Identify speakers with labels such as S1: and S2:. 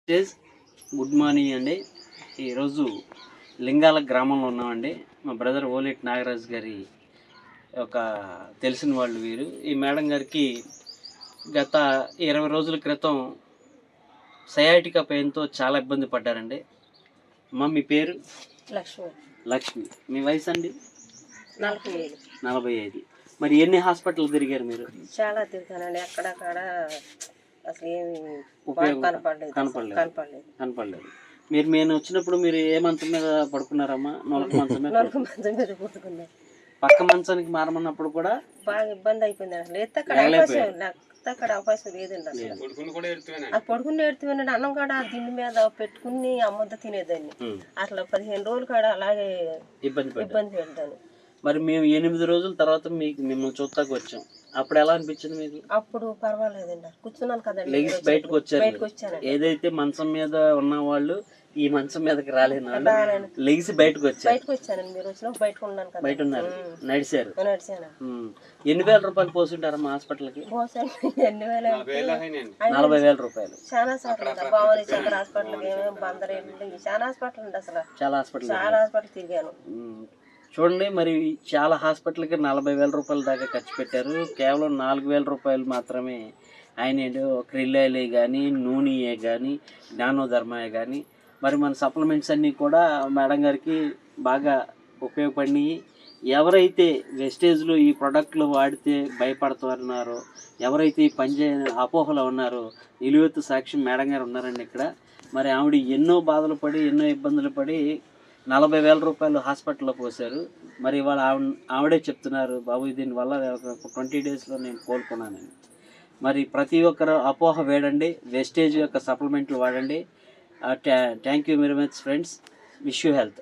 S1: Tej good morning అండి. ఈరోజు లింగాల గ్రామంలో ఉన్నామండి. మా బ్రదర్ ఓలేటి నాగరాజు గారి ఒక తెలిసిన వాళ్ళు వీరు. ఈ మేడం గారికి గత 20 రోజుల క్రితం సయాటికా పెయిన్తో చాలా ఇబ్బంది పడ్డారండి. అమ్మ మీ పేరు? లక్ష్మి. మీ వయసు అండి? 45. మరి ఎన్ని హాస్పిటల్ తిరిగారు మీరు?
S2: చాలా తిరిగానండి. అక్కడక్కడ అసలు ఏమి
S1: కనపడలేదు. నేను వచ్చినప్పుడు మీరు ఏ మంచం మీద పడుకున్నారమ్మా? నొలక మంచం మీద
S2: పడుకున్నా.
S1: పక్క మంచానికి మారమన్నప్పుడు కూడా
S2: బాగా ఇబ్బంది అయిపోయింది. అసలు అక్కడ అవకాశం లేదండి. అసలు పడుకుని ఏడుతున్నాడు. అన్నం కాడ దిండి మీద పెట్టుకుని అమ్మద్ద తినేదాన్ని. అసలు 15 రోజులు కాడ అలాగే ఇబ్బంది పెడతాను.
S1: మరి మేము 8 రోజుల తర్వాత మిమ్మల్ని చూస్తాకు వచ్చాం. అప్పుడు ఎలా అనిపించింది మీకు?
S2: అప్పుడు పర్వాలేదండి, కూర్చున్నాను కదండి.
S1: లెగిసి బయటకు వచ్చారు. ఏదైతే మంచం మీద ఉన్న వాళ్ళు ఈ మంచం మీదకి రాలేని వాళ్ళు లెగిసి బయటకు
S2: వచ్చానండి. మీరు వచ్చిన బయటకు ఉన్నాను కదా.
S1: బయట ఉన్నారు, నడిచాను. ఎన్ని వేల రూపాయలు పోసుంటారమ్మా హాస్పిటల్కి? 40,000 రూపాయలు.
S2: చాలా సార్లు బావని శంకర్ హాస్పిటల్, బందరేళ్ళు, చాలా హాస్పిటల్ ఉంది. అసలు చాలా హాస్పిటల్ తిరిగాను.
S1: చూడండి, మరి చాలా హాస్పిటల్కి 40,000 రూపాయల దాకా ఖర్చు పెట్టారు. కేవలం 4,000 రూపాయలు మాత్రమే ఆయన క్రిల్లాయిలే కానీ, నూనెయే కానీ, జ్ఞానోధర్మయే కానీ, మరి మన సప్లిమెంట్స్ అన్నీ కూడా మేడం గారికి బాగా ఉపయోగపడినాయి. ఎవరైతే వెస్టేజ్లో ఈ ప్రోడక్ట్లు వాడితే భయపడుతున్నారో, ఎవరైతే ఈ అపోహలో ఉన్నారో నిలువెత్తు సాక్ష్యం మేడం గారు ఉన్నారండి ఇక్కడ. మరి ఆవిడ ఎన్నో బాధలు పడి, ఎన్నో ఇబ్బందులు పడి 40,000 రూపాయలు హాస్పిటల్లో పోశారు. మరి ఇవాళ ఆవిడే చెప్తున్నారు, బాబు దీనివల్ల 20 డేస్లో నేను కోలుకున్నానని. మరి ప్రతి ఒక్కరు అపోహ వేడండి, వెస్టేజ్ యొక్క సప్లిమెంట్లు వాడండి. Thank you very much friends. Wish you health.